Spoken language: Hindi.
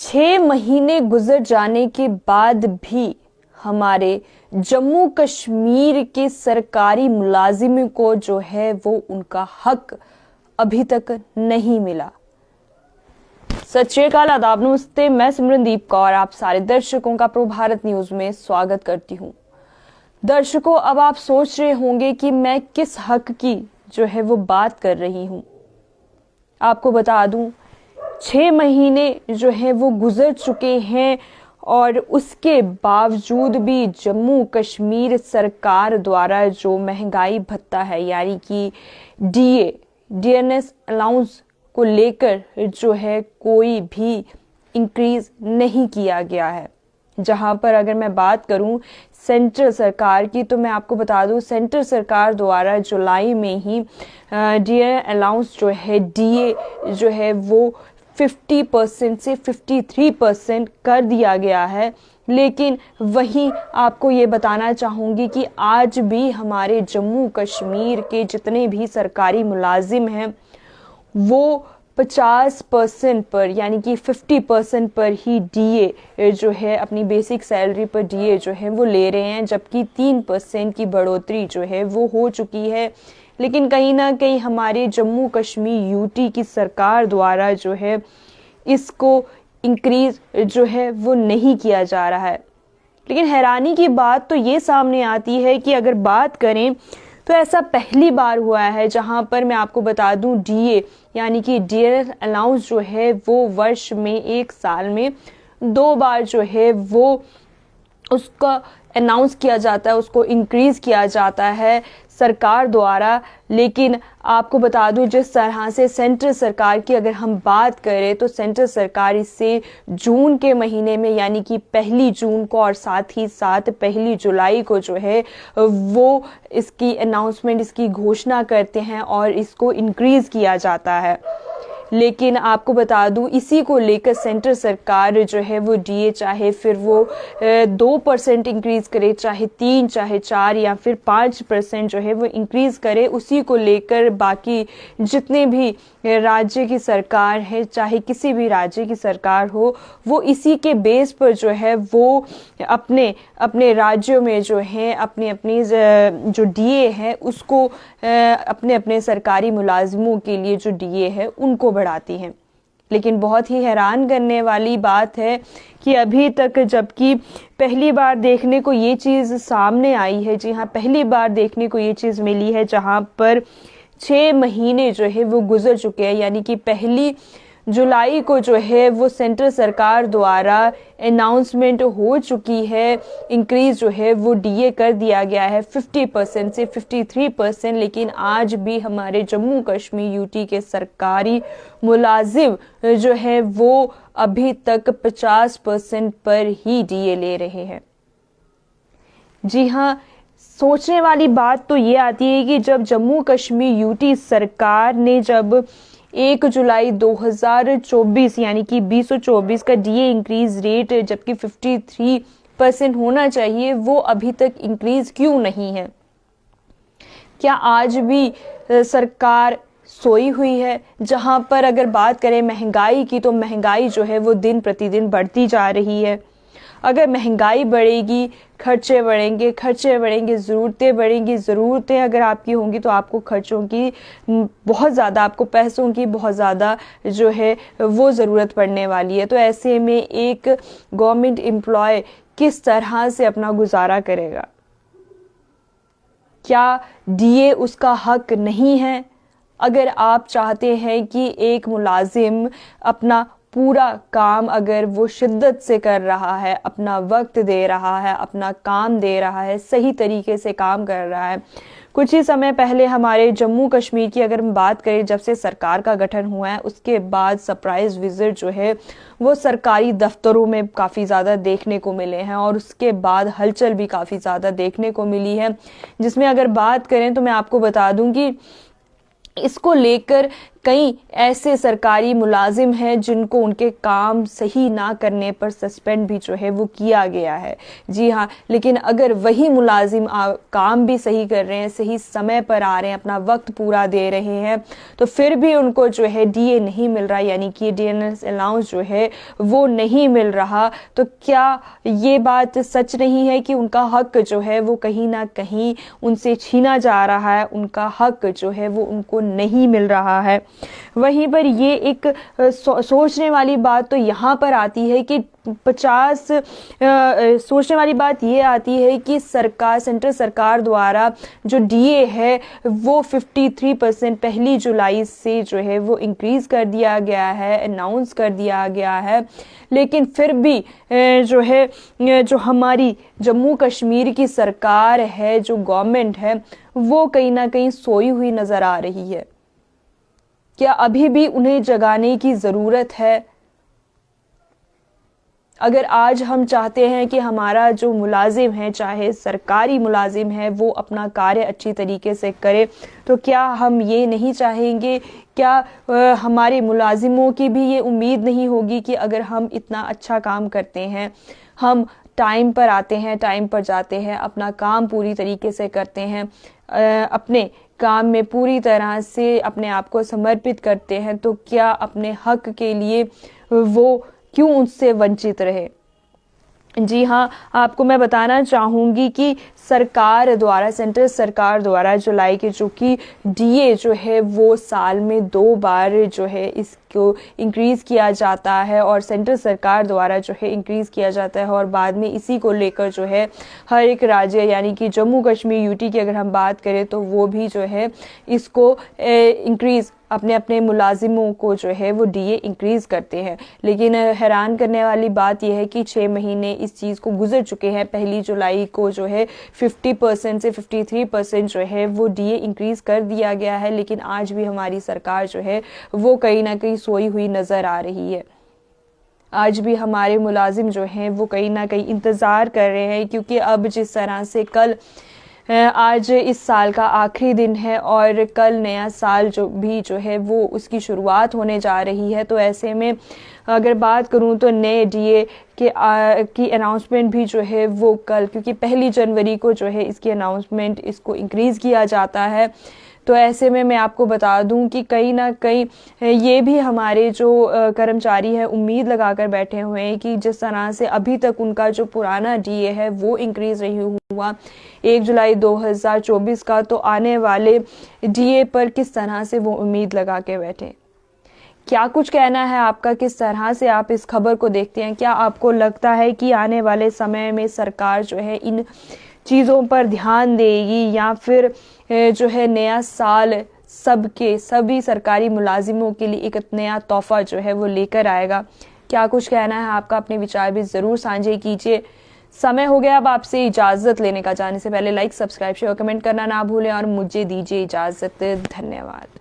6 महीने गुजर जाने के बाद भी हमारे जम्मू कश्मीर के सरकारी मुलाजिमों को जो है वो उनका हक अभी तक नहीं मिला। सत श्री अकाल, आदाब, नमस्ते। मैं सिमरनदीप कौर आप सारे दर्शकों का प्रो भारत न्यूज में स्वागत करती हूं। दर्शकों, अब आप सोच रहे होंगे कि मैं किस हक की जो है वो बात कर रही हूं। आपको बता दूं, 6 महीने जो है वो गुजर चुके हैं और उसके बावजूद भी जम्मू कश्मीर सरकार द्वारा जो महंगाई भत्ता है यानी कि डीएनएस अलाउंस को लेकर जो है कोई भी इंक्रीज नहीं किया गया है। जहां पर अगर मैं बात करूं सेंट्रल सरकार की, तो मैं आपको बता दूं सेंट्रल सरकार द्वारा जुलाई में ही डीए अलाउंस जो है डीए जो है वो 50% से 53% कर दिया गया है। लेकिन वहीं आपको ये बताना चाहूँगी कि आज भी हमारे जम्मू कश्मीर के जितने भी सरकारी मुलाजिम हैं वो 50% पर यानी कि 50% पर ही डीए जो है अपनी बेसिक सैलरी पर डीए जो है वो ले रहे हैं, जबकि 3% की बढ़ोतरी जो है वो हो चुकी है। लेकिन कहीं ना कहीं हमारे जम्मू कश्मीर यूटी की सरकार द्वारा जो है इसको इंक्रीज जो है वो नहीं किया जा रहा है। लेकिन हैरानी की बात तो ये सामने आती है कि अगर बात करें तो ऐसा पहली बार हुआ है जहां पर मैं आपको बता दूं डीए यानी कि डीएनएस अलाउंस जो है वो वर्ष में एक साल में 2 बार जो है वो उसका अनाउंस किया जाता है, उसको इंक्रीज किया जाता है सरकार द्वारा। लेकिन आपको बता दूं जिस तरह से सेंट्रल सरकार की अगर हम बात करें तो सेंट्रल सरकार इससे जून के महीने में यानी कि 1 जून को और साथ ही साथ 1 जुलाई को जो है वो इसकी अनाउंसमेंट, इसकी घोषणा करते हैं और इसको इंक्रीज किया जाता है। लेकिन आपको बता दूं इसी को लेकर सेंट्रल सरकार जो है वो डीए चाहे फिर वो 2% इंक्रीज करे, चाहे 3, चाहे 4 या फिर 5% जो है वो इंक्रीज करे, उसी को लेकर बाकी जितने भी राज्य की सरकार है, चाहे किसी भी राज्य की सरकार हो, वो इसी के बेस पर जो है वो अपने अपने राज्यों में जो है अपनी अपनी जो डीए है उसको अपने अपने सरकारी मुलाजिमों के लिए जो डीए है उनको बढ़ाती हैं। लेकिन बहुत ही हैरान करने वाली बात है कि अभी तक, जबकि पहली बार देखने को ये चीज़ सामने आई है, जी हाँ पहली बार देखने को ये चीज़ मिली है जहां पर 6 महीने जो है वो गुजर चुके हैं यानी कि 1 जुलाई को जो है वो सेंट्रल सरकार द्वारा अनाउंसमेंट हो चुकी है, इंक्रीज जो है वो डीए कर दिया गया है 50% से 53%। लेकिन आज भी हमारे जम्मू कश्मीर यूटी के सरकारी मुलाजिम जो है वो अभी तक 50% पर ही डीए ले रहे हैं। जी हाँ, सोचने वाली बात तो ये आती है कि जब जम्मू कश्मीर यूटी सरकार ने जब 1 जुलाई 2024 यानी कि 2024 का डीए इंक्रीज रेट जबकि 53% होना चाहिए, वो अभी तक इंक्रीज क्यों नहीं है? क्या आज भी सरकार सोई हुई है? जहां पर अगर बात करें महंगाई की, तो महंगाई जो है वो दिन प्रतिदिन बढ़ती जा रही है। अगर महंगाई बढ़ेगी, खर्चे बढ़ेंगे, खर्चे बढ़ेंगे, ज़रूरतें बढ़ेंगी, ज़रूरतें अगर आपकी होंगी तो आपको खर्चों की बहुत ज़्यादा, आपको पैसों की बहुत ज़्यादा जो है वो ज़रूरत पड़ने वाली है। तो ऐसे में एक गवर्नमेंट एम्प्लॉय किस तरह से अपना गुजारा करेगा? क्या डीए उसका हक नहीं है? अगर आप चाहते हैं कि एक मुलाजिम अपना पूरा काम अगर वो शिद्दत से कर रहा है, अपना वक्त दे रहा है, अपना काम दे रहा है, सही तरीके से काम कर रहा है। कुछ ही समय पहले हमारे जम्मू कश्मीर की अगर हम बात करें, जब से सरकार का गठन हुआ है उसके बाद सरप्राइज विजिट जो है वो सरकारी दफ्तरों में काफ़ी ज़्यादा देखने को मिले हैं और उसके बाद हलचल भी काफ़ी ज़्यादा देखने को मिली है। जिसमें अगर बात करें तो मैं आपको बता दूं कि इसको लेकर कई ऐसे सरकारी मुलाजिम हैं जिनको उनके काम सही ना करने पर सस्पेंड भी जो है वो किया गया है। जी हाँ, लेकिन अगर वही मुलाजिम काम भी सही कर रहे हैं, सही समय पर आ रहे हैं, अपना वक्त पूरा दे रहे हैं, तो फिर भी उनको जो है डीए नहीं मिल रहा, यानी कि डीएनएस अलाउंस जो है वो नहीं मिल रहा, तो क्या ये बात सच नहीं है कि उनका हक जो है वो कहीं ना कहीं उनसे छीना जा रहा है, उनका हक जो है वो उनको नहीं मिल रहा है। वहीं पर ये एक सोचने वाली बात तो यहाँ पर आती है कि सोचने वाली बात ये आती है कि सेंट्रल सरकार द्वारा जो डीए है वो 53% पहली जुलाई से जो है वो इंक्रीज कर दिया गया है, अनाउंस कर दिया गया है, लेकिन फिर भी जो है जो हमारी जम्मू कश्मीर की सरकार है, जो गवर्नमेंट है, वो कहीं ना कहीं सोई हुई नजर आ रही है। क्या अभी भी उन्हें जगाने की जरूरत है? अगर आज हम चाहते हैं कि हमारा जो मुलाजिम है, चाहे सरकारी मुलाजिम है, वो अपना कार्य अच्छी तरीके से करे, तो क्या हम ये नहीं चाहेंगे? क्या हमारे मुलाजिमों की भी ये उम्मीद नहीं होगी कि अगर हम इतना अच्छा काम करते हैं, हम टाइम पर आते हैं, टाइम पर जाते हैं, अपना काम पूरी तरीके से करते हैं, अपने काम में पूरी तरह से अपने आप को समर्पित करते हैं, तो क्या अपने हक के लिए वो क्यों उससे वंचित रहे? जी हाँ, आपको मैं बताना चाहूँगी कि सरकार द्वारा, सेंट्रल सरकार द्वारा जुलाई के जो कि डीए जो है वो साल में 2 बार जो है इसको इंक्रीज़ किया जाता है, और सेंट्रल सरकार द्वारा जो है इंक्रीज़ किया जाता है, और बाद में इसी को लेकर जो है हर एक राज्य, यानी कि जम्मू कश्मीर यूटी की अगर हम बात करें तो वो भी जो है इसको इंक्रीज़ अपने अपने मुलाजिमों को जो है वो डीए इंक्रीज़ करते हैं। लेकिन हैरान करने वाली बात यह है कि 6 महीने इस चीज़ को गुजर चुके हैं। पहली जुलाई को जो है 50% से 53% जो है वो डीए इंक्रीज़ कर दिया गया है, लेकिन आज भी हमारी सरकार जो है वो कहीं ना कहीं सोई हुई नज़र आ रही है। आज भी हमारे मुलाजिम जो हैं वो कहीं ना कहीं इंतज़ार कर रहे हैं, क्योंकि अब जिस तरह से कल आज इस साल का आखिरी दिन है और कल नया साल जो है वो उसकी शुरुआत होने जा रही है, तो ऐसे में अगर बात करूं तो नए डीए की अनाउंसमेंट भी जो है वो कल, क्योंकि 1 जनवरी को जो है इसकी अनाउंसमेंट, इसको इंक्रीज़ किया जाता है, तो ऐसे में मैं आपको बता दूं कि कहीं ना कहीं ये भी हमारे जो कर्मचारी हैं उम्मीद लगाकर बैठे हुए हैं कि जिस तरह से अभी तक उनका जो पुराना डीए है वो इंक्रीज़ नहीं हुआ 1 जुलाई 2024 का, तो आने वाले डीए पर किस तरह से वो उम्मीद लगा के बैठे। क्या कुछ कहना है आपका? किस तरह से आप इस खबर को देखते हैं? क्या आपको लगता है कि आने वाले समय में सरकार जो है इन चीज़ों पर ध्यान देगी, या फिर जो है नया साल सभी सरकारी मुलाजिमों के लिए एक नया तोहफा जो है वो लेकर आएगा? क्या कुछ कहना है आपका? अपने विचार भी ज़रूर साझे कीजिए। समय हो गया अब आपसे इजाज़त लेने का। जाने से पहले लाइक, सब्सक्राइब, शेयर, कमेंट करना ना भूलें और मुझे दीजिए इजाज़त। धन्यवाद।